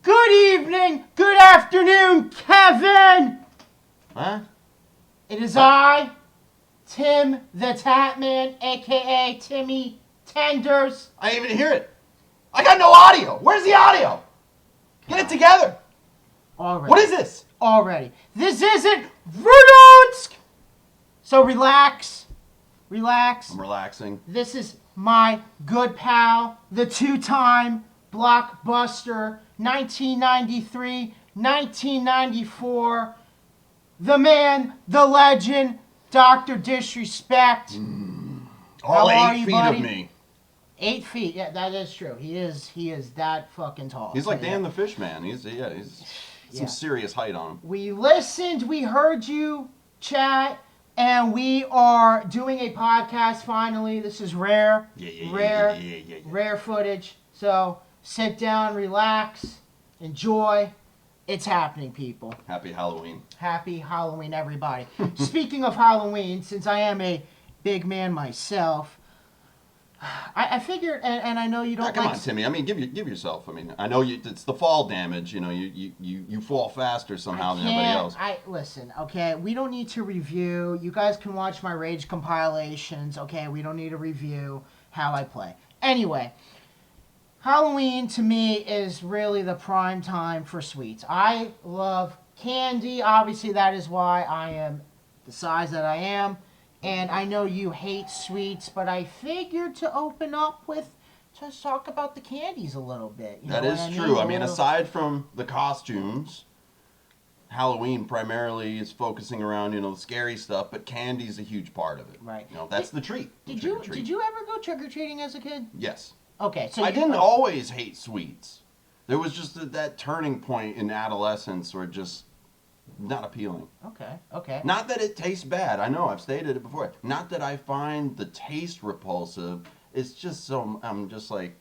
Good evening, good afternoon, Kevin! Huh? It is I, Tim the Tatman, a.k.a. Timmy Tenders. I didn't even hear it. I got no audio. Where's the audio? Get it together. Already. What is this? Already. This isn't Verdunsk! So relax. Relax. I'm relaxing. This is my good pal, the two-time blockbuster, 1993, 1994, the man, the legend, Dr. Disrespect. All How are 8 you, feet buddy? of me. 8 feet, yeah, that is true. He is that fucking tall. He's like Yeah. Dan the Fish Man. He's Yeah. some serious height on him. We listened, we heard you chat, and we are doing a podcast finally. This is rare. Rare footage. So sit down, relax, enjoy. It's happening, people. Happy Halloween. Happy Halloween, everybody. Speaking of Halloween, since I am a big man myself, I figured, and I know you don't Come like... on, Timmy. I mean, give yourself. I mean, I know it's the fall damage. You know, you fall faster somehow than everybody else. Listen, okay, we don't need to review. You guys can watch my Rage compilations, okay? We don't need to review how I play. Anyway, Halloween to me is really the prime time for sweets. I love candy. Obviously, that is why I am the size that I am. And I know you hate sweets, but I figured to open up with, just talk about the candies a little bit. That is true. I mean, aside from the costumes, Halloween primarily is focusing around, the scary stuff, but candy's a huge part of it. Right. That's the treat. Did you ever go trick-or-treating as a kid? Yes. Okay, so I didn't always hate sweets. There was just that turning point in adolescence where just not appealing. Okay. Not that it tastes bad. I know, I've stated it before. Not that I find the taste repulsive. It's just so, I'm just like...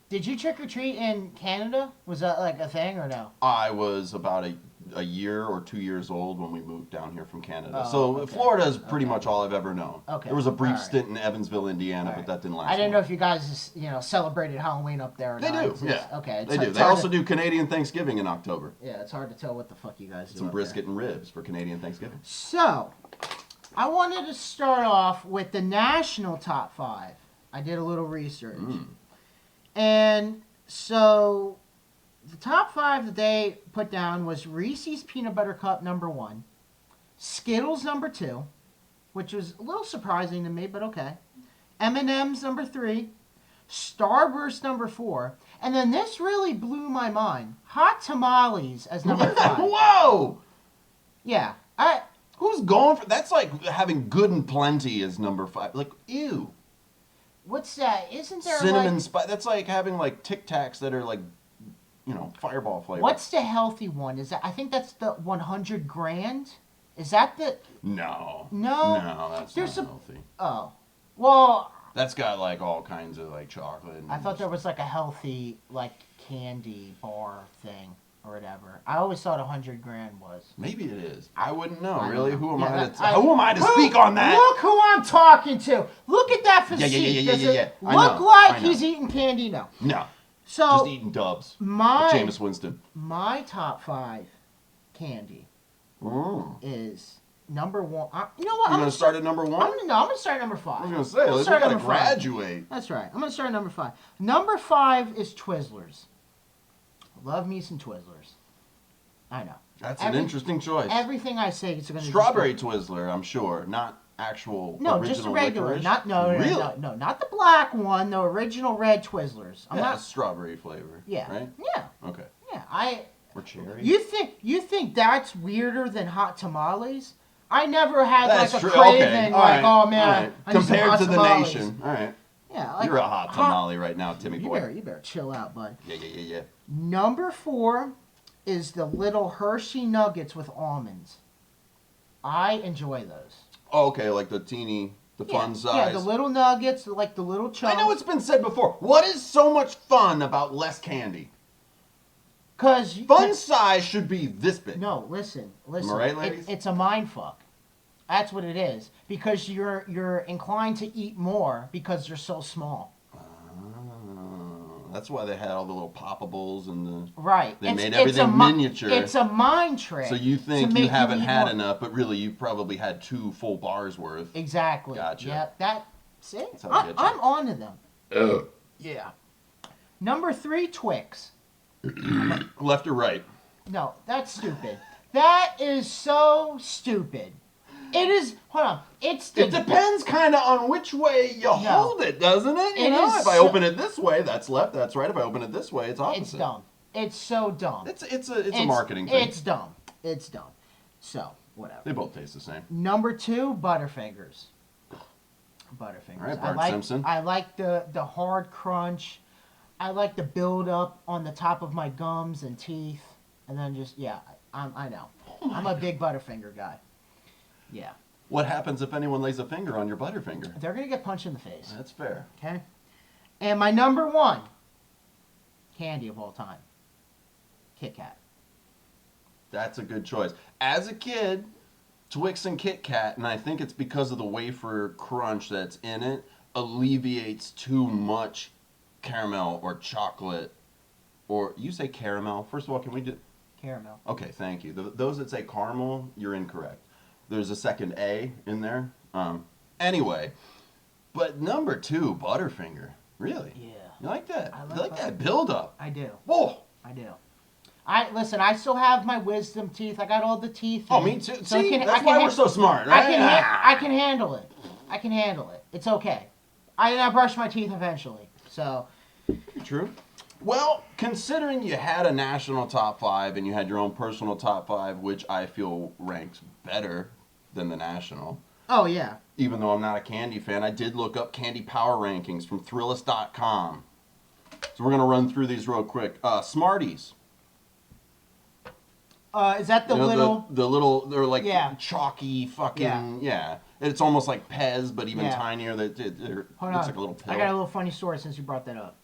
Did you trick-or-treat in Canada? Was that like a thing or no? I was about a year or 2 years old when we moved down here from Canada. Oh, so okay. Florida is pretty much all I've ever known. Okay. There was a brief All right. stint in Evansville, Indiana, All but right. that didn't last I didn't know long. if you guys, celebrated Halloween up there or They not. do, yeah. Okay. They do. They also do Canadian Thanksgiving in October. Yeah, it's hard to tell what the fuck you guys do. Some up brisket there. and ribs for Canadian Thanksgiving. So, I wanted to start off with the national top 5. I did a little research. And so, the top 5 that they put down was Reese's Peanut Butter Cup number 1, Skittles number 2, which was a little surprising to me, but okay, M&M's number 3, Starburst number 4, and then this really blew my mind, Hot Tamales as number 5. Whoa! Yeah, Who's going for... That's like having Good and Plenty as number 5. Like, ew. what's that? Isn't there Cinnamon like... spice. That's like having like Tic Tacs that are like, Fireball flavor. What's the healthy one? Is that? I think that's the 100 grand. Is that the? No. No. No, that's There's not some- healthy. Oh, well, That's got like all kinds of like chocolate. And I thought there was like a healthy like candy bar thing or whatever. I always thought 100 grand was. Maybe it is. I wouldn't know. I don't Really? know. Who am Yeah, I that- to? Who am I to speak on that? Look who I'm talking to. Look at that Yeah, physique. yeah. Does it I look know, like I know. he's eating candy? No. No. So Just eating Dubs. With Jameis Winston. my top 5 candy Mm. is number 1. You know what? You're gonna start at number 1? I'm gonna start at number 5. I was gonna say, we gotta graduate. That's right. I'm gonna start at number 5. Number 5 is Twizzlers. Love me some Twizzlers. I know. That's an interesting choice. Everything I say is gonna Strawberry Twizzler, I'm sure, not actual. No, original just a regular. licorice. Not Really? no, not the black one. The original red Twizzlers. I'm Yeah, not. strawberry flavor. Yeah. Right. Yeah. Okay. Yeah. Or cherry. You think that's weirder than hot tamales? I never had That's like a true. craving Okay. like, All right. oh man, All right. I need some Compared hot to the tamales. nation. All right. Yeah, like You're a hot tamale right now, Timmy boy. You better chill out, bud. Yeah. Number 4 is the little Hershey Nuggets with almonds. I enjoy those. Oh, okay, like the fun size. Yeah, the little nuggets, like the little chunks. I know it's been said before. What is so much fun about less candy? Because Fun size should be this big. No, listen. Am I right, ladies? It's a mind fuck. That's what it is. Because you're inclined to eat more because they're so small. That's why they had all the little poppables and the... Right. They made everything miniature. It's a mind trick. So you think you haven't had more. enough, but really you probably had 2 full bars worth. Exactly. Gotcha. Yeah, see? I'm on to them. Ugh. Yeah. Number 3, Twix. Left or right? No, that's stupid. That is so stupid. It is. Hold on. It depends kind of on which way you hold it, doesn't it? You know, if I open it this way, that's left. That's right. If I open it this way, it's opposite. It's dumb. It's so dumb. It's a marketing thing. It's dumb. It's dumb. So whatever. They both taste the same. Number 2, Butterfingers. Butterfingers. All right, Bart Simpson. I like the hard crunch. I like the build up on the top of my gums and teeth, and then just I know. I'm a big Butterfinger guy. Yeah. What happens if anyone lays a finger on your Butterfinger? They're gonna get punched in the face. That's fair. Okay. And my number 1 candy of all time, Kit Kat. That's a good choice. As a kid, Twix and Kit Kat, and I think it's because of the wafer crunch that's in it, alleviates too much caramel or chocolate. Or you say caramel. First of all, can we do... Caramel. Okay, thank you. Those that say caramel, you're incorrect. There's a second A in there. Anyway, but number 2, Butterfinger. Really? Yeah. You like that? I You like that Butterfinger. build up? I do. Whoa. I do. Listen. I still have my wisdom teeth. I got all the teeth. Oh, me too. So See, that's why we're so smart, right? I can handle it. I can handle it. It's okay. I brush my teeth eventually. So. True. Well, considering you had a national top 5 and you had your own personal top 5, which I feel ranks better than the national. Oh, yeah. Even though I'm not a candy fan, I did look up candy power rankings from Thrillist.com. So we're going to run through these real quick. Smarties. Is that the little... The little, they're like chalky fucking, yeah. It's almost like Pez, but even tinier. It looks like a little pill. I got a little funny story since you brought that up.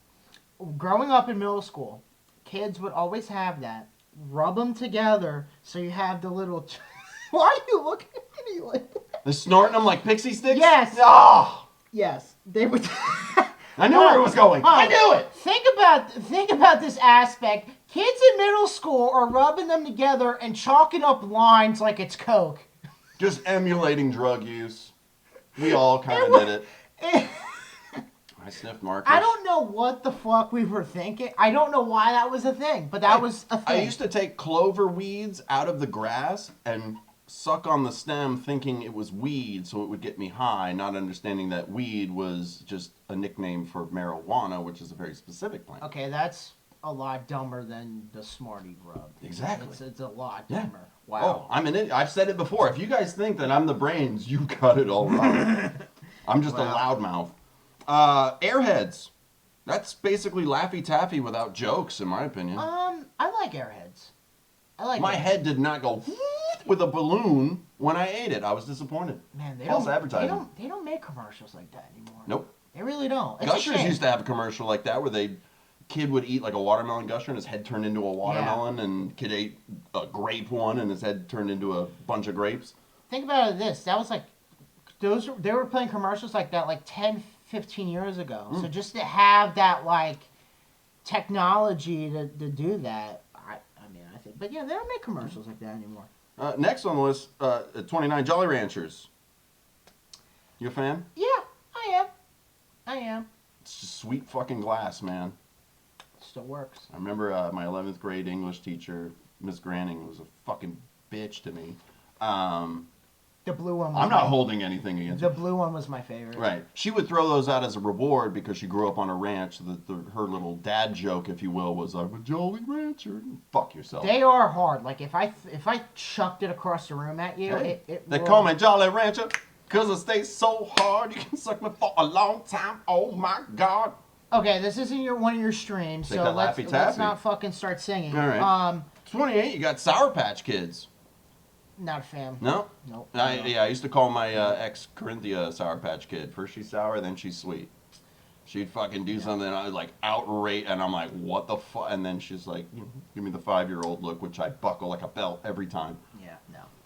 Growing up in middle school, kids would always have that. Rub them together so you have the little... Why are you looking at me like that? They're snorting them like pixie sticks? Yes. Oh! Yes. They would... I knew where it was going. I knew it! Think about this aspect. Kids in middle school are rubbing them together and chalking up lines like it's Coke. Just emulating drug use. We all kind of did it. I sniffed markers. I don't know what the fuck we were thinking. I don't know why that was a thing, but that was a thing. I used to take clover weeds out of the grass and suck on the stem thinking it was weed so it would get me high, not understanding that weed was just a nickname for marijuana, which is a very specific plant. Okay, that's a lot dumber than the Smartie rub. Exactly. It's a lot dumber. Yeah. Wow. Oh, I'm an idiot. I've said it before. If you guys think that I'm the brains, you got it all wrong. I'm just a loudmouth. Airheads. That's basically Laffy Taffy without jokes, in my opinion. I like Airheads. My head did not go with a balloon when I ate it. I was disappointed. Man, False advertising. They don't make commercials like that anymore. Nope. They really don't. It's Gushers used to have a commercial like that where kid would eat like a watermelon gusher and his head turned into a watermelon, and kid ate a grape one and his head turned into a bunch of grapes. Think about this. That was like they were playing commercials like that like 10, 15 years ago. So just to have that like technology to do that, I think. But yeah, they don't make commercials like that anymore. Next on the list, 29 Jolly Ranchers. You a fan? Yeah, I am. It's just sweet fucking glass, man. Still works. I remember my 11th grade English teacher, Miss Granning, was a fucking bitch to me. The blue one was I'm not holding anything against her. her. The blue one was my favorite. Right. She would throw those out as a reward because she grew up on a ranch. So her little dad joke, if you will, was, I'm a Jolly Rancher. Fuck yourself. They are hard. Like, if I chucked it across the room at you, They call me Jolly Rancher because I stay so hard. You can suck me for a long time. Oh, my God. Okay, this isn't one of your streams, so let's not fucking start singing. All right. 28, you got Sour Patch Kids. Not a fan. No? Nope. I used to call my ex Corinthia Sour Patch Kid. First she's sour, then she's sweet. She'd fucking do something, and I was like, outrage, and I'm like, what the fuck? And then she's like, give me the 5-year-old look, which I buckle like a belt every time. Yeah,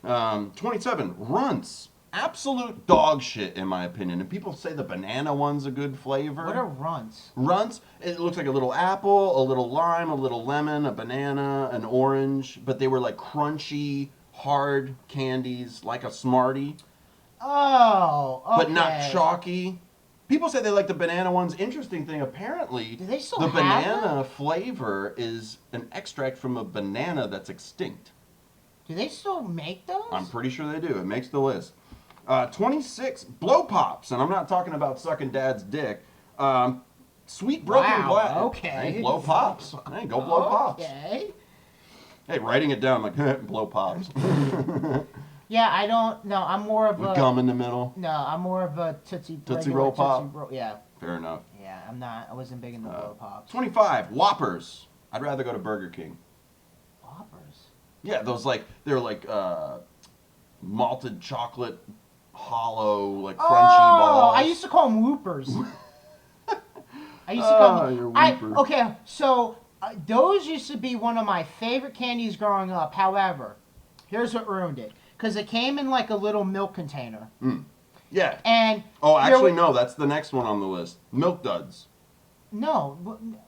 no. 27, Runts. absolute dog shit in my opinion. And people say the banana one's a good flavor. What are runts? Runts, it looks like a little apple, a little lime, a little lemon, a banana, an orange, but they were like crunchy, hard candies, like a Smartie, Oh, okay. but not chalky. People say they like the banana ones. Interesting thing, apparently, Do they still the have banana them? flavor is an extract from a banana that's extinct. Do they still make those? I'm pretty sure they do. It makes the list. 26, Blow Pops, and I'm not talking about sucking dad's dick. Sweet Broken Glass. Okay. Hey, Blow Pops. Hey, go Blow Pops. Okay. Hey, writing it down like, Blow Pops. Yeah, I don't. No, I'm more of With a gum in the middle. No, I'm more of a Tootsie regular Roll Pop? Yeah, Fair enough. yeah. I'm not. I wasn't big into blow pops. 25, Whoppers. I'd rather go to Burger King. Whoppers. Yeah, those like, they're like malted chocolate, hollow, like crunchy balls. I used to call them whoopers. I used to call them. Your whooper. Okay, so those used to be one of my favorite candies growing up. However, here's what ruined it. Because it came in like a little milk container. Yeah. And Oh, actually, no. That's the next one on the list. Milk Duds. No.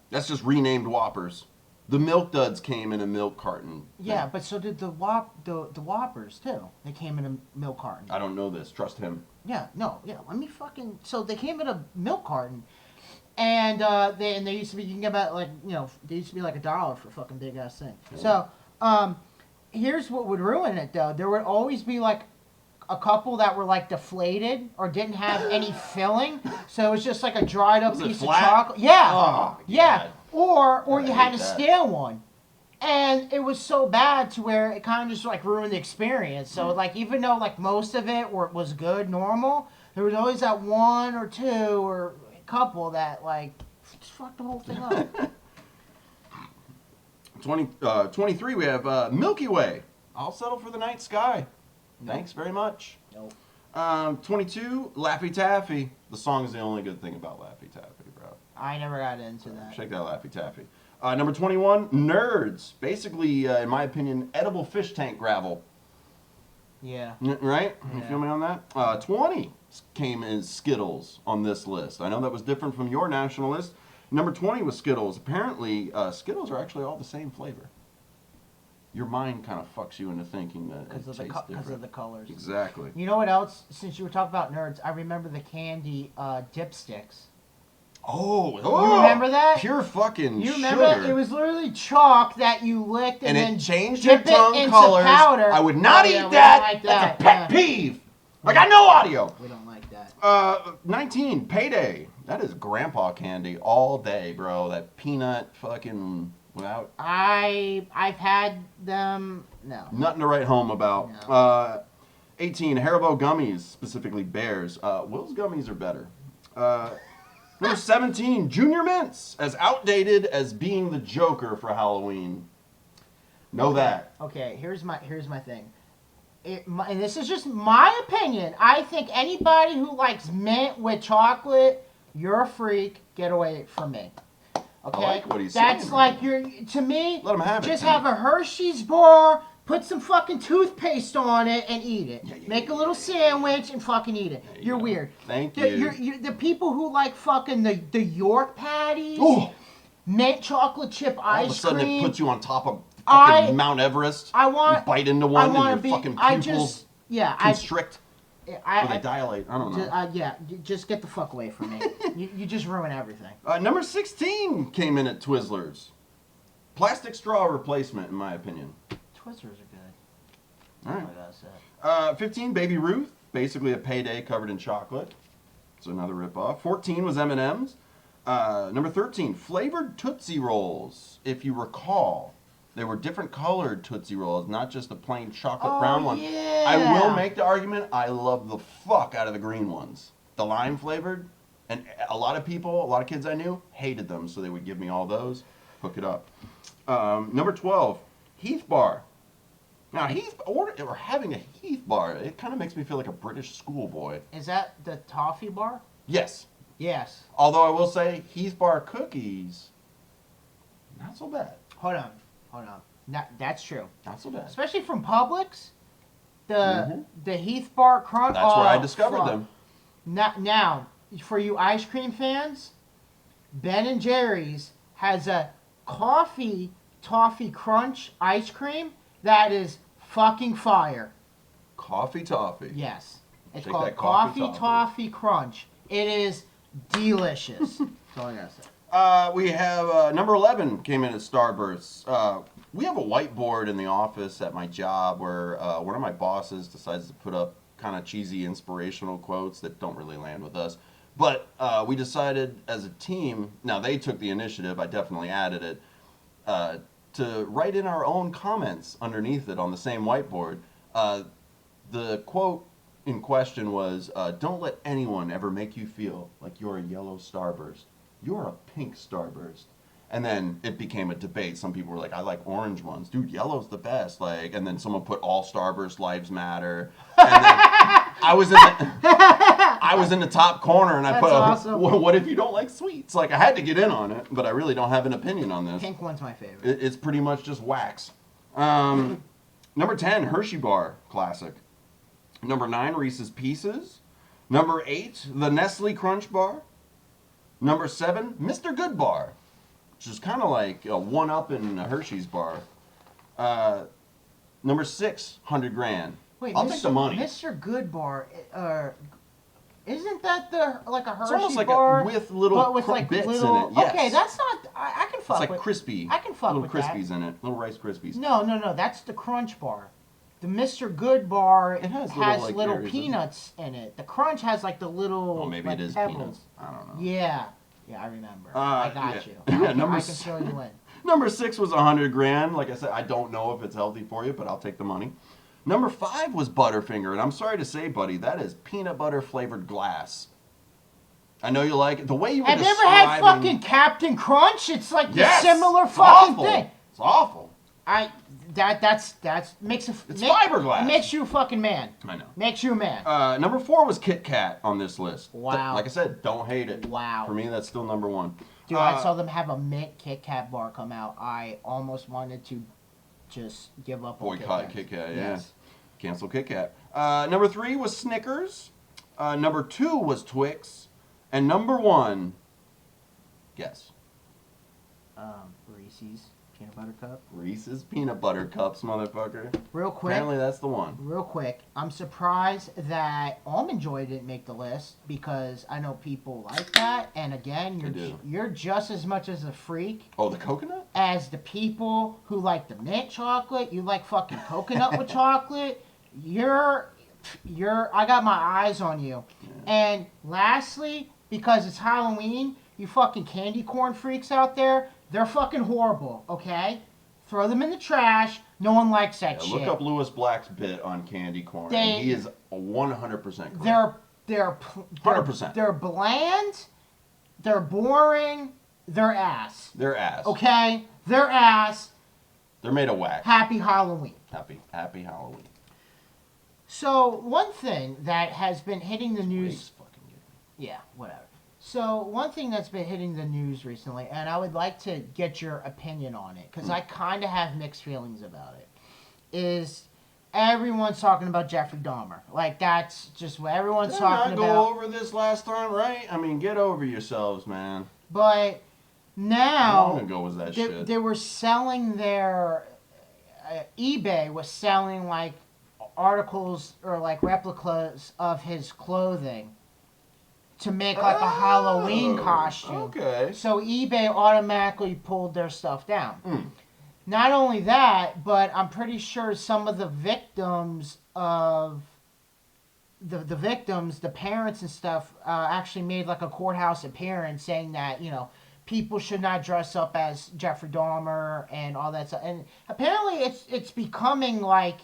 That's just renamed Whoppers. The Milk Duds came in a milk carton. Yeah, but so did the Whoppers too. They came in a milk carton. I don't know this. Trust him. Yeah, no, yeah. Let me fucking. So they came in a milk carton, and they used to be. You can get about like they used to be like $1 for a fucking big ass thing. Yeah. So here's what would ruin it though. There would always be like a couple that were like deflated or didn't have any filling, so it was just like a dried up piece of chocolate. Yeah, Oh, yeah. God. Or you had to that. steal one. And it was so bad to where it kind of just like ruined the experience. So like even though like most of it was good, normal, there was always that one or two or a couple that like just fucked the whole thing up. 23, we have Milky Way. I'll settle for the night sky. Thanks very much. Nope. 22, Laffy Taffy. The song is the only good thing about Laffy Taffy, bro. I never got into that. Shake that Laffy Taffy. Number 21, Nerds. Basically, in my opinion, edible fish tank gravel. Yeah. Right? You Yeah. feel me on that? 20 came as Skittles on this list. I know that was different from your national list. Number 20 was Skittles. Apparently, Skittles are actually all the same flavor. Your mind kind of fucks you into thinking that it tastes different. Because of the colors. Exactly. You know what else? Since you were talking about nerds, I remember the candy dipsticks. Oh, You remember that? Pure fucking You remember sugar. it was literally chalk that you licked and then it changed your dip it tongue into colors. powder. I would not Oh, eat yeah, we that. don't like That's a that. pet peeve. I got no audio. We don't like that. 19, Payday. That is grandpa candy all day, bro. That peanut fucking without I've had them. No. nothing to write home about. No. 18, Haribo gummies, specifically bears. Will's gummies are better. Number 17, Junior Mints, as outdated as being the Joker for Halloween. Know that. Okay. Here's my thing. And this is just my opinion. I think anybody who likes mint with chocolate, you're a freak. Get away from me. Okay. I like what he's That's saying. like to me. Let him have it. Just have a Hershey's bar. Put some fucking toothpaste on it and eat it. Yeah, Make a little sandwich and fucking eat it. You're go. weird. Thank The, you. the people who like fucking the York patties, Ooh. mint chocolate chip All of a ice sudden cream. it puts you on top of I- fucking Mount Everest. I want. You bite into I one want and to your be. fucking I pupils just. Yeah. constrict. Or I they dilate. I don't know. yeah. Just get the fuck away from me. you just ruin everything. Number 16 came in at Twizzlers. Plastic straw replacement, in my opinion. Twizzlers are good. All right. Oh, that's it. 15, Baby Ruth. Basically a Payday covered in chocolate. It's another ripoff. 14 was M&M's. Number 13, flavored Tootsie Rolls. If you recall, there were different colored Tootsie Rolls, not just the plain chocolate brown one. Yeah. I will make the argument, I love the fuck out of the green ones. The lime flavored. And a lot of people, a lot of kids I knew, hated them, so they would give me all those. Hook it up. Number 12, Heath Bar. Now, having a Heath Bar, it kind of makes me feel like a British schoolboy. Is that the toffee bar? Yes. Yes. Although I will say, Heath Bar cookies, not so bad. Hold on. That's true. Not so bad. Especially from Publix. the Heath Bar Crunch. That's where I discovered them. Now, for you ice cream fans, Ben and Jerry's has a coffee toffee crunch ice cream that is fucking fire. Coffee toffee. Yes. It's Take called that coffee Toffee Crunch. It is delicious. That's all I gotta say. We have number 11 came in as Starbursts. We have a whiteboard in the office at my job where one of my bosses decides to put up kind of cheesy inspirational quotes that don't really land with us. But we decided as a team, now they took the initiative, I definitely added it, to write in our own comments underneath it on the same whiteboard. The quote in question was, don't let anyone ever make you feel like you're a yellow starburst. You're a pink starburst. And then it became a debate. Some people were like, I like orange ones. Dude, yellow's the best. Like, and then someone put all starburst lives matter. And then I was in the top corner and I put, awesome. What if you don't like sweets? Like, I had to get in on it, but I really don't have an opinion on this. Pink one's my favorite. It's pretty much just wax. Number 10, Hershey Bar, classic. Number 9, Reese's Pieces. Number 8, the Nestle Crunch Bar. Number 7, Mr. Good Bar, which is kind of like a one-up in a Hershey's bar. Number 6, 100 grand. Wait, I'll take the money. Mr. Good Bar, isn't that like a Hershey It's almost like bar with little but with like bits little, in it. Yes. Okay, that's not. I can fuck It's like with. crispy. I can fuck little with crispies that. in it. Little Rice Krispies. No. That's the Crunch Bar. The Mr. Good Bar It has little areas peanuts in it. The Crunch has like the little. Oh, maybe like, it is pebbles. peanuts. I don't know. Yeah, I remember. I got yeah. you. Yeah, I number can show you in. Number 6 was 100 grand. Like I said, I don't know if it's healthy for you, but I'll take the money. Number 5 was Butterfinger, and I'm sorry to say, buddy, that is peanut butter flavored glass. I know you like it. The way you were Have you ever had fucking Captain Crunch? It's like the similar fucking thing. It's awful. That's makes It's fiberglass. It makes you a fucking man. I know. Makes you a man. Number 4 was Kit Kat on this list. Wow. Like I said, don't hate it. Wow. For me, that's still number 1. Dude, I saw them have a mint Kit Kat bar come out. I almost wanted to just give up on Boycott Kit Kat, yeah. Yes. Cancel Kit Kat. Number 3 was Snickers. Number 2 was Twix. And number 1, guess. Reese's Peanut Butter Cup. Reese's Peanut Butter Cups, motherfucker. Real quick. Apparently that's the one. Real quick. I'm surprised that Almond Joy didn't make the list because I know people like that. And again, you're just as much as a freak. Oh, the coconut? As the people who like the mint chocolate. You like fucking coconut with chocolate. I got my eyes on you. Yeah. And lastly, because it's Halloween, you fucking candy corn freaks out there, they're fucking horrible, okay? Throw them in the trash. No one likes that shit. Look up Lewis Black's bit on candy corn. And he is 100% correct. They're 100%. They're bland. They're boring. They're ass. They're ass. Okay? They're ass. They're made of wax. Happy Halloween. Happy Halloween. So, one thing that has been hitting the news... Yeah, whatever. So, one thing that's been hitting the news recently, and I would like to get your opinion on it, because I kind of have mixed feelings about it, is everyone's talking about Jeffrey Dahmer. Like, that's just what everyone's talking about. Go over this last time, right? I mean, get over yourselves, man. But now... How long ago was that shit? They were selling their... eBay was selling, like, articles or, like, replicas of his clothing to make like a Halloween costume. Okay. So eBay automatically pulled their stuff down. Not only that, but I'm pretty sure some of the victims of the victims, the parents and stuff, actually made like a courthouse appearance saying that, you know, people should not dress up as Jeffrey Dahmer and all that stuff. And apparently it's becoming like,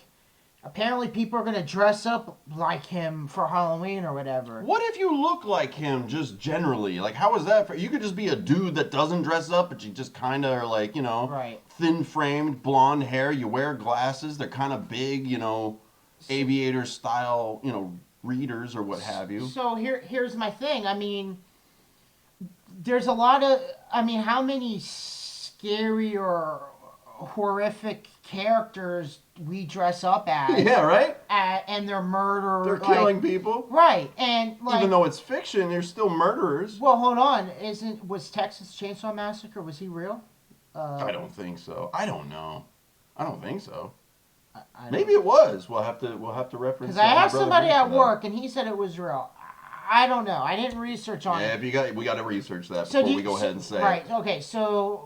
apparently people are going to dress up like him for Halloween or whatever. What if you look like him just generally? Like, how is that? You could just be a dude that doesn't dress up, but you just kind of are like, you know, right. Thin-framed, blonde hair. You wear glasses. They're kind of big, you know, aviator style, you know, readers or what have you. So here's my thing. I mean, there's a lot of, I mean, how many scary or horrific characters we dress up as. Yeah, right? And they're murder. They're killing people. Right, and Even though it's fiction, they're still murderers. Well, hold on. Was Texas Chainsaw Massacre, was he real? I don't think so. I don't know. I don't think so. Maybe it was. We'll have to reference. Because I asked somebody at work, and he said it was real. I don't know. I didn't research on it. Yeah, we got to research that before we go ahead and say. Right. Okay. So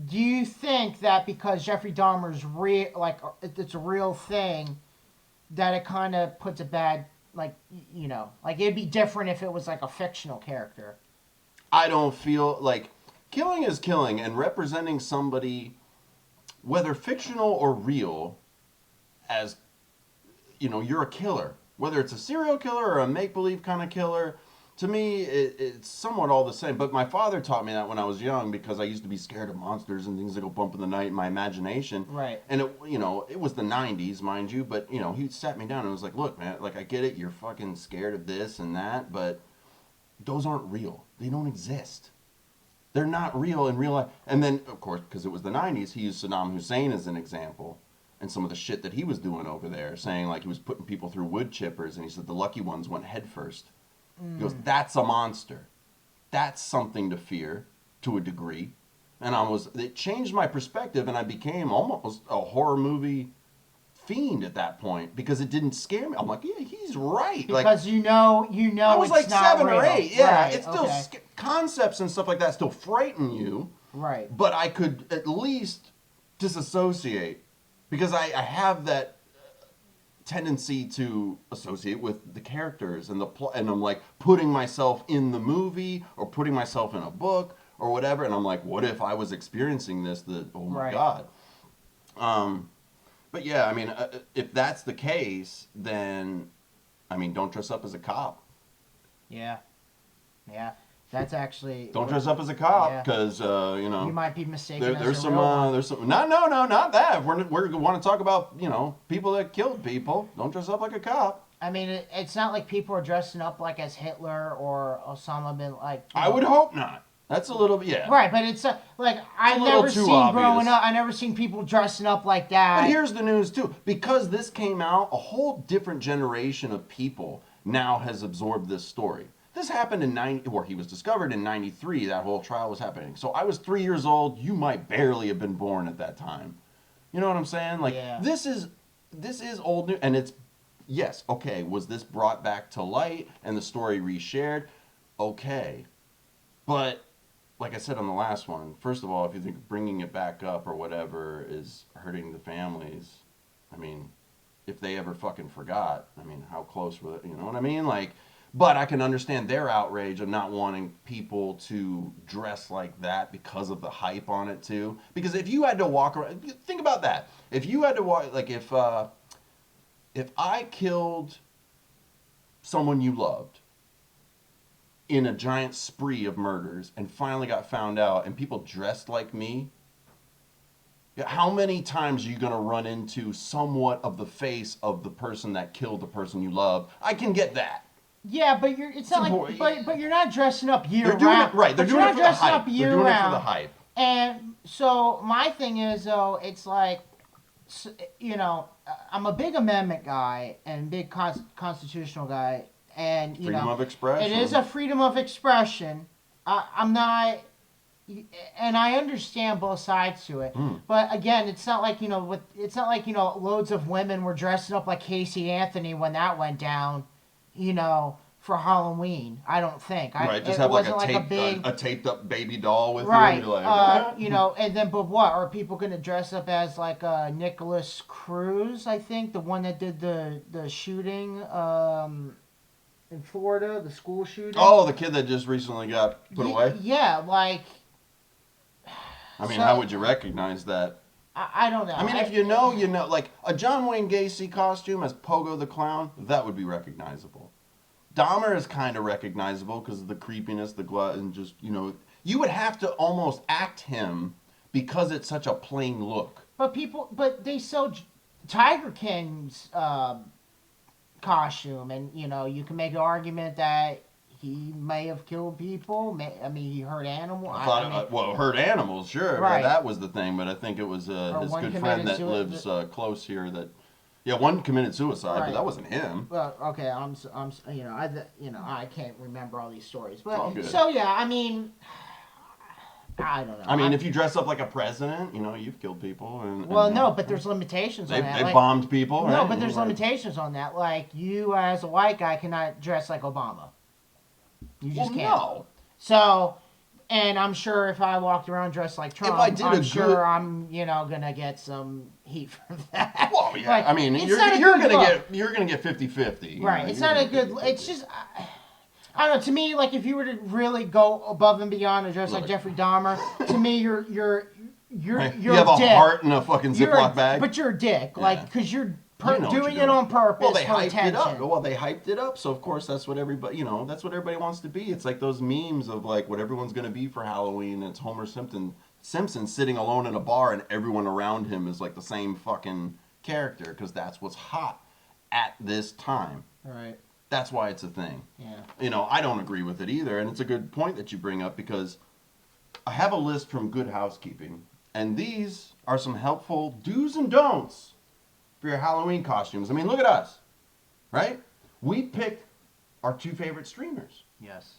do you think that because Jeffrey Dahmer's real, like it's a real thing, that it kind of puts a bad, like it'd be different if it was like a fictional character? I don't feel like killing is killing, and representing somebody, whether fictional or real, as you're a killer. Whether it's a serial killer or a make-believe kind of killer, to me, it's somewhat all the same. But my father taught me that when I was young, because I used to be scared of monsters and things that go bump in the night in my imagination. Right. And it was the 90s, mind you, but he sat me down and was like, "Look, man, like I get it, you're fucking scared of this and that, but those aren't real. They don't exist. They're not real in real life." And then, of course, because it was the 90s, he used Saddam Hussein as an example. And some of the shit that he was doing over there, saying like he was putting people through wood chippers, and he said the lucky ones went head first. He goes, "That's a monster. That's something to fear to a degree." And it changed my perspective, and I became almost a horror movie fiend at that point, because it didn't scare me. I'm like, yeah, he's right. Because I was like 7 or 8. Yeah, right, it's still concepts and stuff like that still frighten you. Right. But I could at least disassociate. Because I have that tendency to associate with the characters and the plot, and I'm like putting myself in the movie or putting myself in a book or whatever, and I'm like, what if I was experiencing this? Oh my God. But yeah, I mean, if that's the case, then I mean, don't dress up as a cop. Yeah. That's actually. Don't dress up as a cop, because you might be mistaken. There's some no, not that. We want to talk about people that killed people. Don't dress up like a cop. I mean, it's not like people are dressing up like as Hitler or Osama bin I would hope not. That's a little Right, but it's like I've never seen growing up. I never seen people dressing up like that. But here's the news too, because this came out, a whole different generation of people now has absorbed this story. This happened in he was discovered in 93. That whole trial was happening. So I was 3 years old. You might barely have been born at that time. You know what I'm saying? Like, this is old news, and it's, yes, okay, was this brought back to light and the story reshared? Okay. But, like I said on the last one, first of all, if you think bringing it back up or whatever is hurting the families, I mean, if they ever fucking forgot, I mean, how close were they, you know what I mean? Like, but I can understand their outrage of not wanting people to dress like that because of the hype on it too. Because if you had to walk around, think about that. If you had to walk, like if I killed someone you loved in a giant spree of murders and finally got found out and people dressed like me, how many times are you going to run into somewhat of the face of the person that killed the person you love? I can get that. Yeah, but it's not like, but you're not dressing up year round. They're doing it right. They're doing it for the hype. They're doing it for the hype. And so my thing is though, it's like, I'm a big amendment guy and big constitutional guy, and freedom of expression. It is a freedom of expression. I'm not, and I understand both sides to it. But again, it's not like loads of women were dressing up like Casey Anthony when that went down. For Halloween, I don't think. Right, just have like a taped up baby doll with right, you. Right, and then, but what? Are people going to dress up as like Nicholas Cruz, I think, the one that did the shooting in Florida, the school shooting? Oh, the kid that just recently got put away? Yeah, like... I mean, how would you recognize that? I don't know. I mean, if you know, like a John Wayne Gacy costume as Pogo the Clown, that would be recognizable. Dahmer is kind of recognizable because of the creepiness, the glut, and just, you would have to almost act him because it's such a plain look. But they sell Tiger King's costume, and, you can make an argument that he may have killed people. He hurt animals. I thought, well, hurt animals, sure. Right. That was the thing, but I think it was his good friend that lives close here that. Yeah, one committed suicide, but that wasn't him. Well, okay, I can't remember all these stories, but all good. So yeah, I don't know. I mean, if you dress up like a president, you've killed people. No, but there's limitations on that. They bombed people. No, right? but there's limitations on that. Like, you as a white guy cannot dress like Obama. You just can't. No. So, and I'm sure if I walked around dressed like Trump, I'm gonna get some heat for that. Well, yeah. Like, I mean, you're gonna get 50-50. Right. It's not a good. It's just. I don't know. To me, like, if you were to really go above and beyond and dress like Jeffrey Dahmer, to me, you're you have a heart in a fucking Ziploc bag. But you're a dick, like, because you're doing it on purpose. Well, they for hyped attention. it up. Well, they hyped it up, so of course that's what everybody, that's what everybody wants to be. It's like those memes of like what everyone's gonna be for Halloween. And it's Homer Simpson sitting alone in a bar, and everyone around him is like the same fucking character because that's what's hot at this time. Right. That's why it's a thing. Yeah. I don't agree with it either, and it's a good point that you bring up because I have a list from Good Housekeeping, and these are some helpful do's and don'ts for your Halloween costumes. I mean, look at us, right? We picked our 2 favorite streamers. Yes.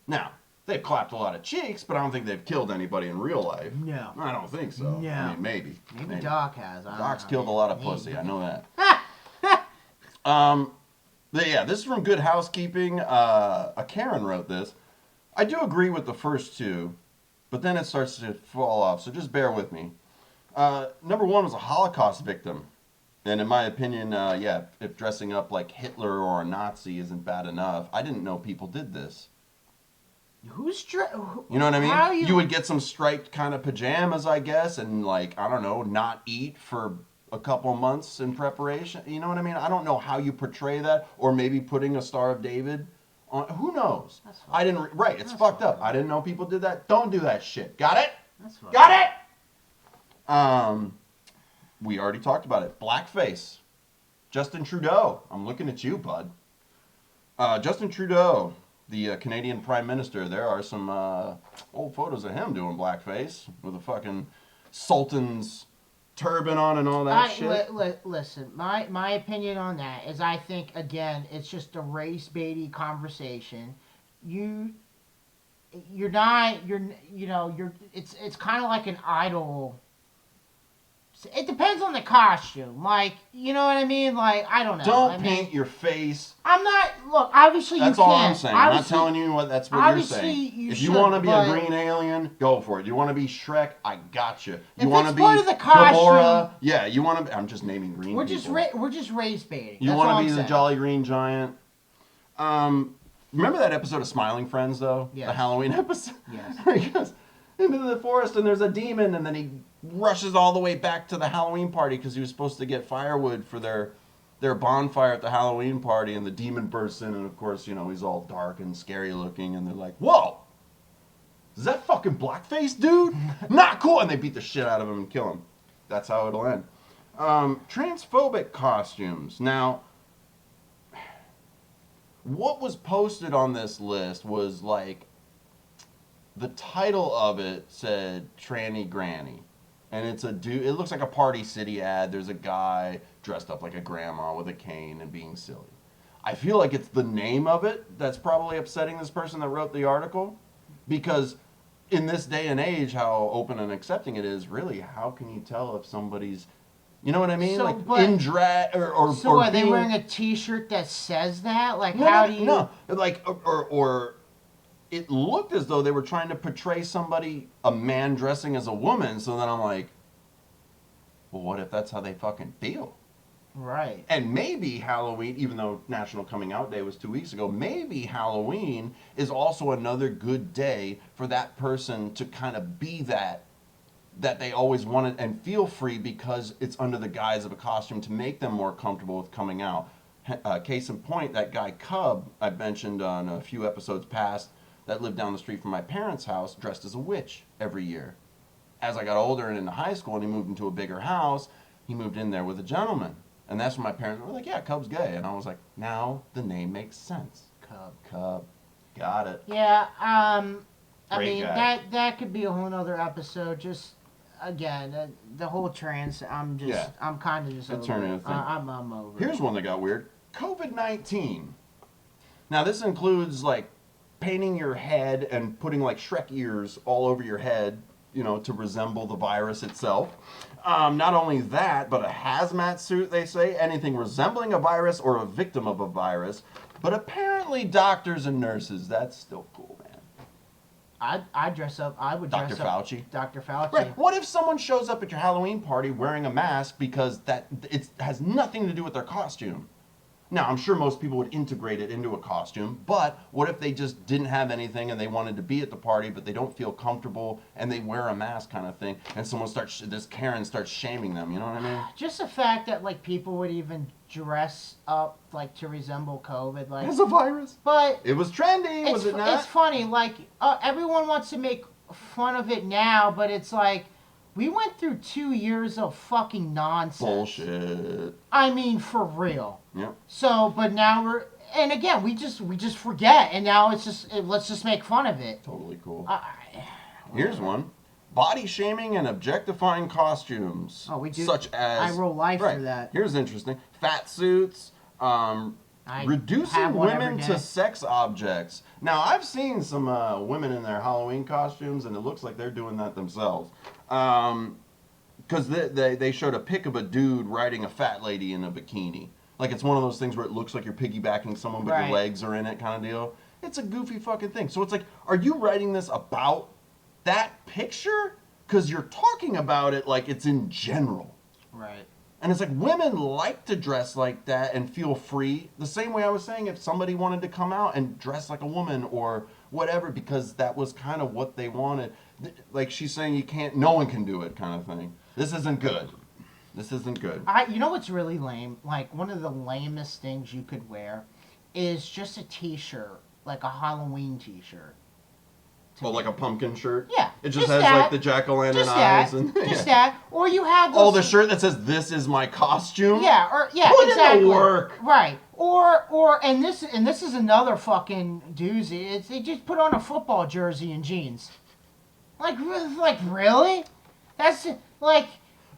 Now, they've clapped a lot of cheeks, but I don't think they've killed anybody in real life. No. I don't think so. No. I mean, maybe. Maybe Doc has. Doc's killed a lot of pussy. I know that. Yeah, this is from Good Housekeeping. A Karen wrote this. I do agree with the first 2, but then it starts to fall off, so just bear with me. Number 1 was a Holocaust victim. And in my opinion, if dressing up like Hitler or a Nazi isn't bad enough, I didn't know people did this. You know what I mean? You would get some striped kind of pajamas, I guess, and like, I don't know, not eat for a couple months in preparation. You know what I mean? I don't know how you portray that, or maybe putting a Star of David on. Who knows? I didn't. Right, it's fucked up. I didn't know people did that. Don't do that shit. Got it? Got it? We already talked about it. Blackface. Justin Trudeau. I'm looking at you, bud. Justin Trudeau, the Canadian Prime Minister. There are some old photos of him doing blackface with a fucking Sultan's turban on and all that shit. Listen, my opinion on that is I think, again, it's just a race-baity conversation. It's kind of like an idol. It depends on the costume. Like, you know what I mean? Like, I don't know. Don't paint your face. I'm not, look, obviously you can't. That's all I'm saying. I'm not telling you that's what you're saying. If you want to be a green alien, go for it. You want to be Shrek, I got you. You want to be part of the costume, Gamora, yeah, you want to be, I'm just naming green we're people. We're just race baiting. You want to be the Jolly Green Giant. Remember that episode of Smiling Friends, though? Yes. The Halloween episode? Yes. He goes into the forest and there's a demon, and then he rushes all the way back to the Halloween party because he was supposed to get firewood for their bonfire at the Halloween party, and the demon bursts in, and of course, he's all dark and scary looking, and they're like, whoa! Is that fucking blackface, dude? Not cool! And they beat the shit out of him and kill him. That's how it'll end. Transphobic costumes. Now, what was posted on this list was like, the title of it said Tranny Granny. And it's a dude, it looks like a Party City ad. There's a guy dressed up like a grandma with a cane and being silly. I feel like it's the name of it that's probably upsetting this person that wrote the article. Because in this day and age, how open and accepting it is, really, how can you tell if somebody's, you know what I mean? So, like in drag or So are they wearing a t-shirt that says that? Like, how do you... No, like, or it looked as though they were trying to portray somebody, a man dressing as a woman. So then I'm like, well, what if that's how they fucking feel? Right. And maybe Halloween, even though National Coming Out Day was 2 weeks ago, maybe Halloween is also another good day for that person to kind of be that they always wanted and feel free because it's under the guise of a costume to make them more comfortable with coming out. Case in point, that guy Cub I mentioned on a few episodes past, that lived down the street from my parents' house, dressed as a witch every year. As I got older and into high school and he moved into a bigger house, he moved in there with a gentleman. And that's when my parents were like, yeah, Cub's gay. And I was like, now the name makes sense. Cub. Got it. Yeah, I Great mean guy. that could be a whole nother episode. Just again, the whole trans. I'm kind of just It's over turning it. a thing. I'm over it. Here's one that got weird. COVID-19. Now this includes like painting your head and putting like Shrek ears all over your head, to resemble the virus itself. Not only that, but a hazmat suit, they say, anything resembling a virus or a victim of a virus. But apparently doctors and nurses, that's still cool, man. I'd dress up. I would dress Dr. up. Fauci. Dr. Fauci. Right. What if someone shows up at your Halloween party wearing a mask because it has nothing to do with their costume? Now, I'm sure most people would integrate it into a costume, but what if they just didn't have anything and they wanted to be at the party, but they don't feel comfortable and they wear a mask kind of thing, and this Karen starts shaming them, you know what I mean? Just the fact that like people would even dress up like to resemble COVID, like It's a virus. But It was trendy, was it not? It's funny, like everyone wants to make fun of it now, but it's like we went through 2 years of fucking nonsense. Bullshit. I mean, for real. Yep. So, but now and again, we just forget, and now it's just let's just make fun of it. Totally cool. Here's one. Body shaming and objectifying costumes. Oh, we do. Such as... I roll life right. for that. Here's interesting. Fat suits. Reducing women to sex objects. Now, I've seen some women in their Halloween costumes, and it looks like they're doing that themselves. Because they showed a pic of a dude riding a fat lady in a bikini. Like, it's one of those things where it looks like you're piggybacking someone, but your legs are in it kind of deal. It's a goofy fucking thing. So it's like, are you writing this about that picture? Because you're talking about it like it's in general. Right. And it's like women like to dress like that and feel free. The same way I was saying if somebody wanted to come out and dress like a woman or whatever because that was kind of what they wanted. Like she's saying no one can do it kind of thing. This isn't good. This isn't good. You know what's really lame? Like one of the lamest things you could wear is just a t-shirt, like a Halloween t-shirt. Well, like a pumpkin shirt? Yeah. It just has like the jack-o'-lantern eyes. Just that. Or you have those... Oh, the shirt that says, "This is my costume"? Yeah, Put exactly. in the work. Right. And this is another fucking doozy. They just put on a football jersey and jeans. Like really? That's like...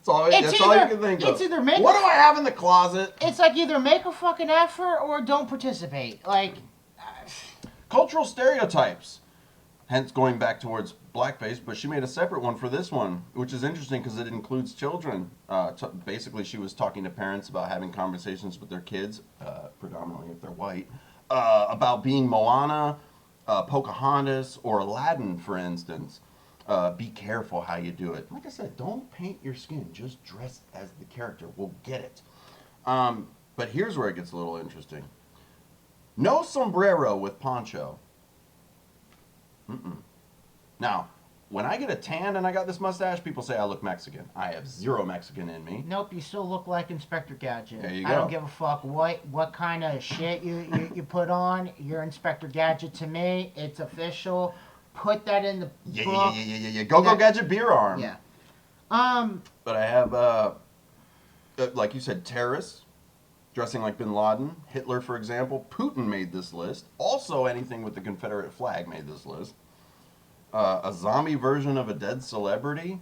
That's all you can think of. It's either what do I have in the closet? It's like either make a fucking effort or don't participate. Like... Cultural stereotypes. Hence going back towards blackface, but she made a separate one for this one, which is interesting because it includes children. Basically, she was talking to parents about having conversations with their kids, predominantly if they're white, about being Moana, Pocahontas, or Aladdin, for instance. Be careful how you do it. Like I said, don't paint your skin. Just dress as the character. We'll get it. But here's where it gets a little interesting. No sombrero with poncho. Now, when I get a tan and I got this mustache, people say I look Mexican. I have zero Mexican in me. Nope, you still look like Inspector Gadget. There you go. I don't give a fuck what kind of shit you put on. You're Inspector Gadget to me. It's official. Put that in the book. Yeah. Go Gadget beer arm. Yeah. But I have, like you said, terrorists. Dressing like Bin Laden, Hitler, for example. Putin made this list. Also, anything with the Confederate flag made this list. A zombie version of a dead celebrity.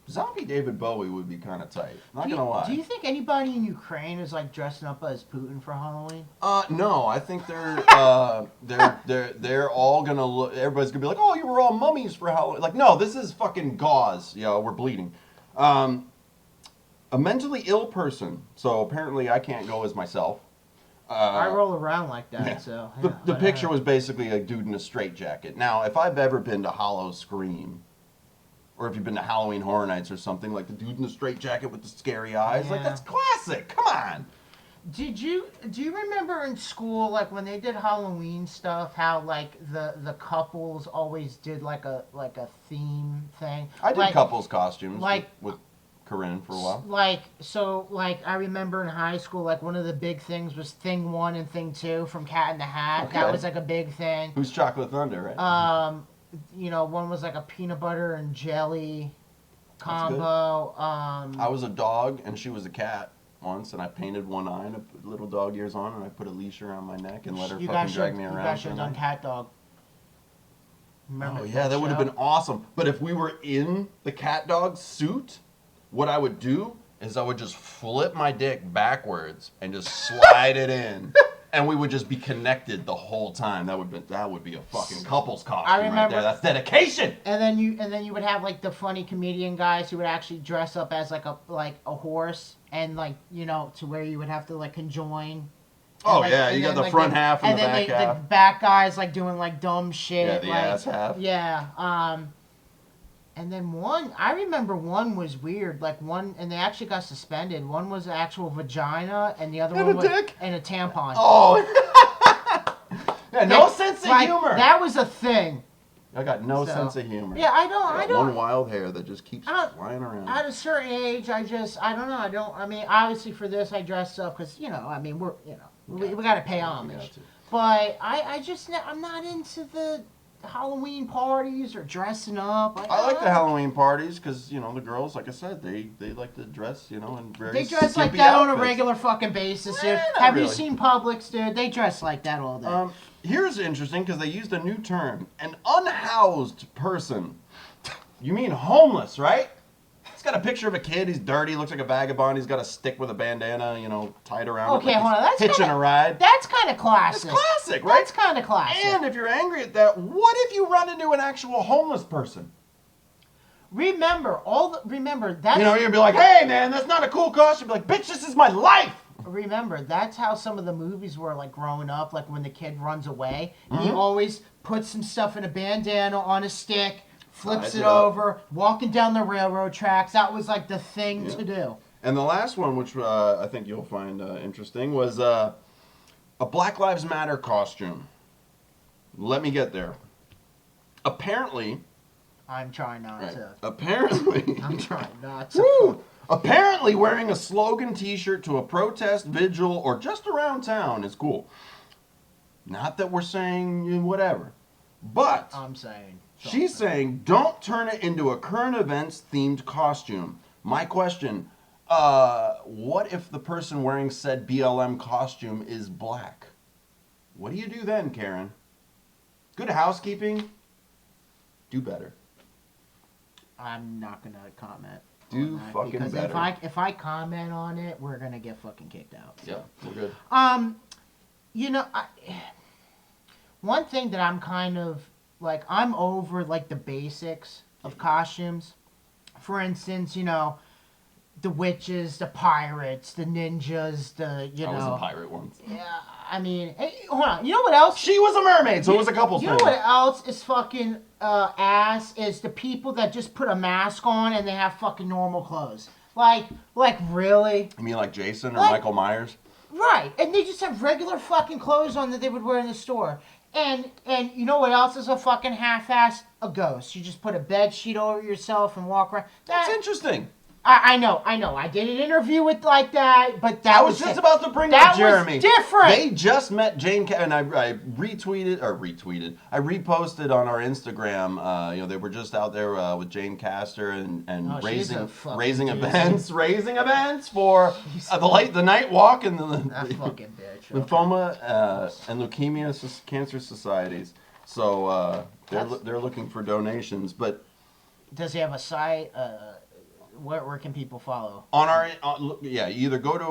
Zombie David Bowie would be kind of tight. Not gonna lie. Do you think anybody in Ukraine is like dressing up as Putin for Halloween? No. I think they're all gonna look. Everybody's gonna be like, "Oh, you were all mummies for Halloween." Like, no, this is fucking gauze. We're bleeding. A mentally ill person. So apparently I can't go as myself. I roll around like that, yeah. so... The picture was basically a dude in a straitjacket. Now, if I've ever been to Hollow Scream, or if you've been to Halloween Horror Nights or something, like the dude in the straitjacket with the scary eyes, like, that's classic. Come on. Do you remember in school, like, when they did Halloween stuff, how, like, the couples always did, like a theme thing? I did couples costumes like, with Corinne for a while. Like, I remember in high school, like, one of the big things was Thing 1 and Thing 2 from Cat in the Hat. Okay. That was, like, a big thing. Who's Chocolate Thunder, right? One was, like, a peanut butter and jelly combo. I was a dog, and she was a cat. once, and I painted one eye and I put little dog ears on, and I put a leash around my neck and let her You fucking guys drag should, me you around. guys should have done Cat Dog. Oh yeah, that would have been awesome. But if we were in the cat dog suit, what I would do is I would just flip my dick backwards and just slide it in, and we would just be connected the whole time. That would be a fucking couple's costume right there. That's dedication. And then you would have like the funny comedian guys who would actually dress up as like a horse, and like, you know, to where you would have to like conjoin. Oh like, yeah, you got the like front half and the back half. The back guys like doing like dumb shit. Yeah, the like, ass half. Yeah. And then I remember one was weird. Like one, and they actually got suspended. One was actual vagina, and the other And one a was dick? and a tampon. Oh. Yeah, no sense of humor. That was a thing. I got no sense of humor. Yeah, I don't. One wild hair that just keeps flying around. At a certain age, I don't know. I mean, obviously for this, I dressed up because, you know, I mean, we got to pay homage. But I'm not into the Halloween parties or dressing up. I like the Halloween parties because, you know, the girls, like I said, they like to dress, you know, in very They dress like skimpy that outfits. on a regular fucking basis, dude. Have you seen Publix, dude? They dress like that all day. Here's interesting because they used a new term, an unhoused person. You mean homeless, right? It's got a picture of a kid. He's dirty, looks like a vagabond. He's got a stick with a bandana, you know, tied around. Okay, hold on. That's hitching a ride. That's kind of classic. It's classic, right? That's kind of classic. And if you're angry at that, what if you run into an actual homeless person? Remember that. You know, you'd be like, "Hey, man, that's not a cool costume." You'd be like, "Bitch, this is my life." Remember, that's how some of the movies were, like, growing up, like when the kid runs away. He always puts some stuff in a bandana on a stick, flips it over, walking down the railroad tracks. That was like the thing to do. And the last one, which I think you'll find interesting, was a Black Lives Matter costume. Let me get there. Apparently... I'm trying not to. Apparently... I'm trying not to. Woo! Apparently wearing a slogan t-shirt to a protest, vigil, or just around town is cool. Not that we're saying whatever. But... I'm saying... She's saying, don't turn it into a current events themed costume. My question, what if the person wearing said BLM costume is black? What do you do then, Karen? Good housekeeping? Do better. I'm not going to comment. Do fucking because better. if I comment on it, we're going to get fucking kicked out. So. Yep, we're good. You know, one thing that I'm kind of... Like, I'm over, like, the basics of costumes. For instance, you know, the witches, the pirates, the ninjas, I was a pirate once. Yeah, I mean, hey, hold on. You know what else? She was a mermaid, so it was a couple things. things. You know what else is fucking ass? Is the people that just put a mask on and they have fucking normal clothes. Like really? You mean like Jason or Michael Myers? Right, and they just have regular fucking clothes on that they would wear in the store. And you know what else is a fucking half-ass? A ghost. You just put a bed sheet over yourself and walk around. That's interesting. I know. I did an interview with like that, but that was just about to bring that up Jeremy. Was different. They just met Jane, and I retweeted. I reposted on our Instagram. You know, they were just out there with Jane Castor and raising events for the night walk and that fucking bitch. lymphoma and leukemia cancer societies. So they're looking for donations, but does he have a site? Where can people follow? Either go to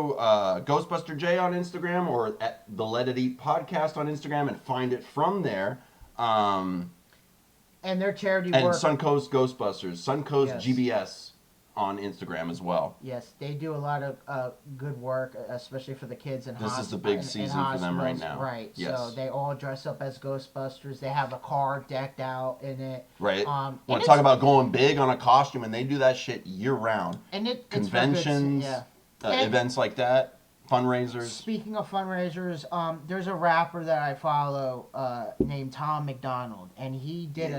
Ghostbuster J on Instagram or at the Let It Eat podcast on Instagram and find it from there. And their charity work. And Suncoast Ghostbusters, Suncoast Yes. GBS on Instagram as well. Yes, they do a lot of good work, especially for the kids in hospitals. This is the big season for them right now. Right, yes. So they all dress up as Ghostbusters. They have a car decked out in it. Right. Want to talk about going big on a costume, and they do that shit year round. And conventions, events like that, fundraisers. Speaking of fundraisers, there's a rapper that I follow named Tom McDonald, and he did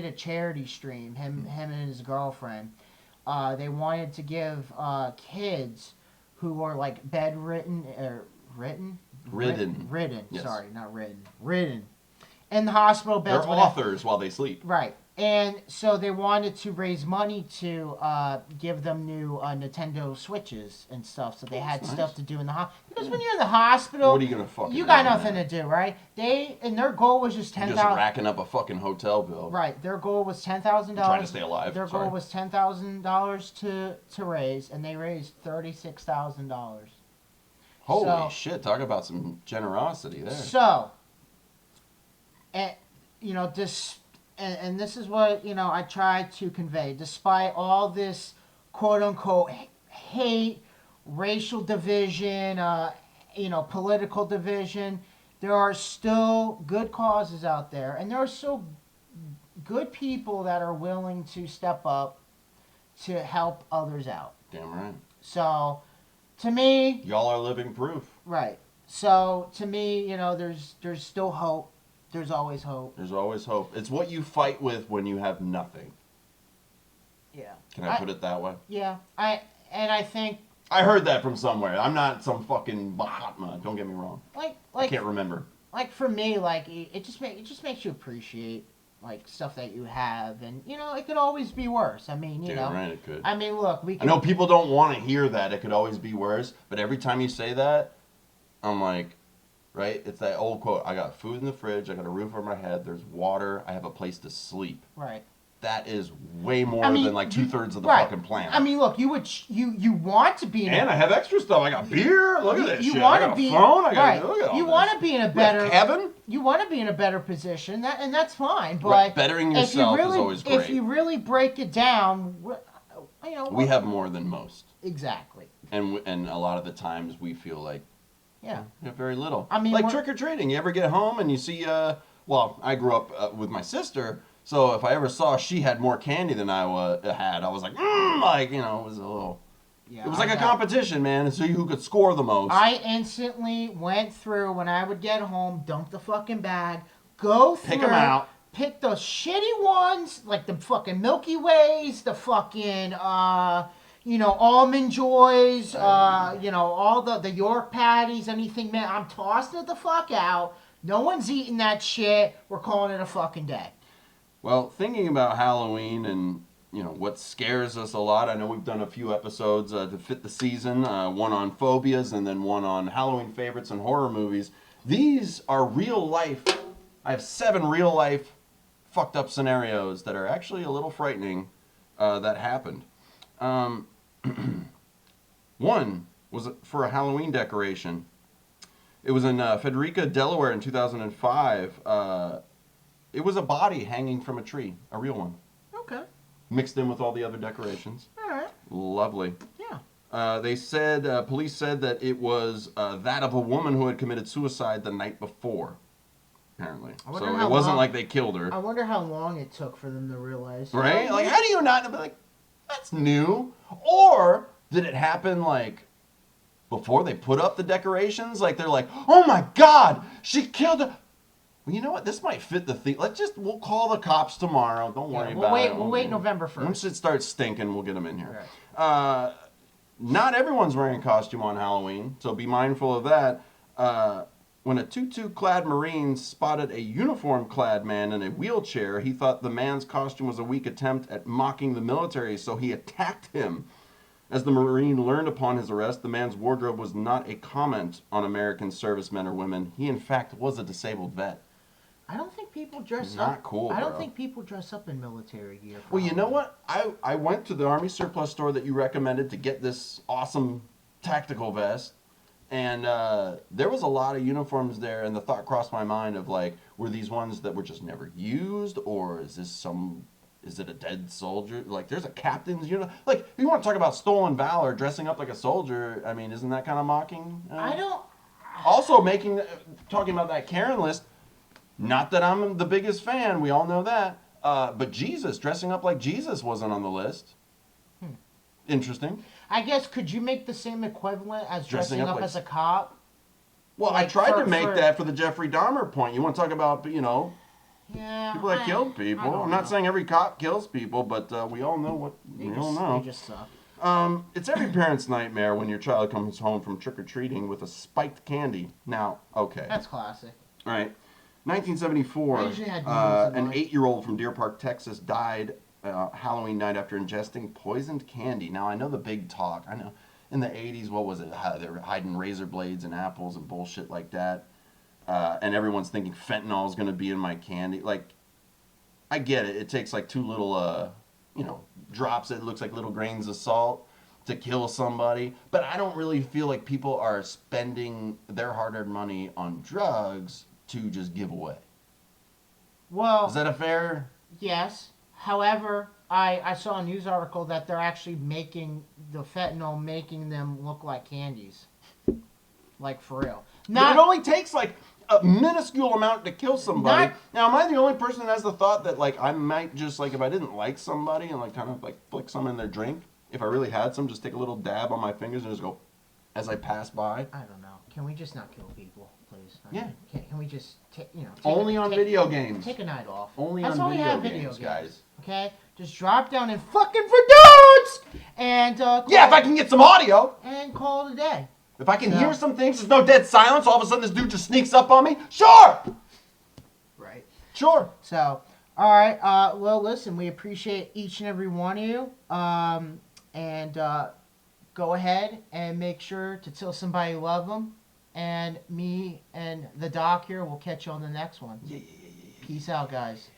a charity stream. Him and his girlfriend. They wanted to give kids who are like bedridden or ridden. Yes. Sorry, not ridden. Ridden. In the hospital beds. They're authors while they sleep. Right. And so they wanted to raise money to give them new Nintendo Switches and stuff. So they had That's stuff nice. to do in the hospital. Because when you're in the hospital, What are you gonna fucking you got do, nothing man? to do, right? Their goal was just You're just 10,000. racking up a fucking hotel bill. Right. Their goal was $10,000. Trying to stay alive. Their Sorry. goal was $10,000 to raise, and they raised $36,000. Holy shit! Talk about some generosity there. So, and this, and this is what I tried to convey. Despite all this quote unquote hate, racial division, political division, there are still good causes out there, and there are still good people that are willing to step up to help others out. Damn right. So, to me, Y'all are living proof. right. So to me, there's still hope. There's always hope. There's always hope. It's what you fight with when you have nothing. Yeah. Can I put it that way? Yeah. I think I heard that from somewhere. I'm not some fucking Mahatma. Don't get me wrong. I like can't remember. like for me, like it just makes you appreciate like stuff that you have, and it could always be worse. I mean, Damn right it could. I mean, look, I know people don't want to hear that. It could always be worse. But every time you say that, I'm like, right? It's that old quote. I got food in the fridge. I got a roof over my head. There's water. I have a place to sleep. Right. That is way more than like 2/3 of the right. fucking planet. I mean, look, you want to be in and I have extra stuff. I got beer. Look at this you shit. want I to got be a phone. I got right. look at all You this. want to be in a better With Kevin. You want to be in a better position, and that's fine. But Right, bettering if you yourself really, is always great. If you really break it down, We have more than most. Exactly. And a lot of the times we feel like we have very little. I mean, like trick or treating. You ever get home and you see? Well, I grew up with my sister, so if I ever saw she had more candy than I had, I was like, it was a little. Yeah, it was like a competition, man, and see who could score the most. I instantly went through when I would get home, dump the fucking bag, go through, pick them out, pick the shitty ones like the fucking Milky Ways, the fucking Almond Joys, all the York patties, anything, man. I'm tossing it the fuck out. No one's eating that shit. We're calling it a fucking day. Well, thinking about Halloween and what scares us a lot. I know we've done a few episodes to fit the season, one on phobias and then one on Halloween favorites and horror movies. These are real life. I have 7 real life fucked up scenarios that are actually a little frightening that happened. One was for a Halloween decoration. It was in Frederica, Delaware in 2005. It was a body hanging from a tree, a real one. Okay. Mixed in with all the other decorations. All right. Lovely. Yeah. They said, police said that it was that of a woman who had committed suicide the night before, apparently. So it wasn't like they killed her. I wonder how long it took for them to realize. Right? Like, how do you not be like, that's new? Or did it happen like before they put up the decorations? Like they're like, oh my God, she killed her. Well, you know what? This might fit the theme. We'll call the cops tomorrow. Don't worry about it. We'll wait November 1st. Once it starts stinking, we'll get them in here. Right. Not everyone's wearing a costume on Halloween, so be mindful of that. When a tutu-clad Marine spotted a uniform-clad man in a wheelchair, he thought the man's costume was a weak attempt at mocking the military, so he attacked him. As the Marine learned upon his arrest, the man's wardrobe was not a comment on American servicemen or women. He, in fact, was a disabled vet. I don't think people dress Not up. cool, I don't bro. think people dress up in military gear. Well, you know what? I went to the Army surplus store that you recommended to get this awesome tactical vest, and there was a lot of uniforms there, and the thought crossed my mind of like, were these ones that were just never used, or is it a dead soldier? Like, there's a captain's uniform. Like, if you want to talk about stolen valor, dressing up like a soldier, I mean, isn't that kind of mocking? I don't. Also, talking about that Karen list. Not that I'm the biggest fan, we all know that. But Jesus, dressing up like Jesus wasn't on the list. Interesting. I guess, could you make the same equivalent as dressing up like, as a cop? Well, I tried to make that for the Jeffrey Dahmer point. You want to talk about, people that killed people. I'm not saying every cop kills people, but we all know what we all know. They just suck. It's every parent's nightmare when your child comes home from trick-or-treating with a spiked candy. Now, okay. That's classic. Right. 1974, I usually had noodles in an mine. 8-year-old from Deer Park, Texas, died Halloween night after ingesting poisoned candy. Now, I know the big talk. I know in the 80s, what was it? How they were hiding razor blades and apples and bullshit like that. And everyone's thinking fentanyl is going to be in my candy. Like, I get it. It takes like 2 little, drops that looks like little grains of salt to kill somebody. But I don't really feel like people are spending their hard-earned money on drugs to just give away. Well, Is that a fair? yes. However, I saw a news article that they're actually making the fentanyl, making them look like candies. Like, for real. It only takes like a minuscule amount to kill somebody. Not- Now, am I the only person that has the thought that like I might just like if I didn't like somebody and like kind of like flick some in their drink, if I really had some, just take a little dab on my fingers and just go as I pass by? I don't know. Can we just not kill people, please? Yeah. Can we just take Only on video games. Take a night off. Only That's on all we video have, games, guys. Okay, just drop down and fucking for dudes and Yeah, if I can get some audio. and call it a day. If I can No. hear some things, there's no dead silence. All of a sudden, this dude just sneaks up on me. Sure, Right. sure. So, all right. Well, listen, we appreciate each and every one of you. And go ahead and make sure to tell somebody you love them. And me and the doc here will catch you on the next one. Yeah. Peace out, guys.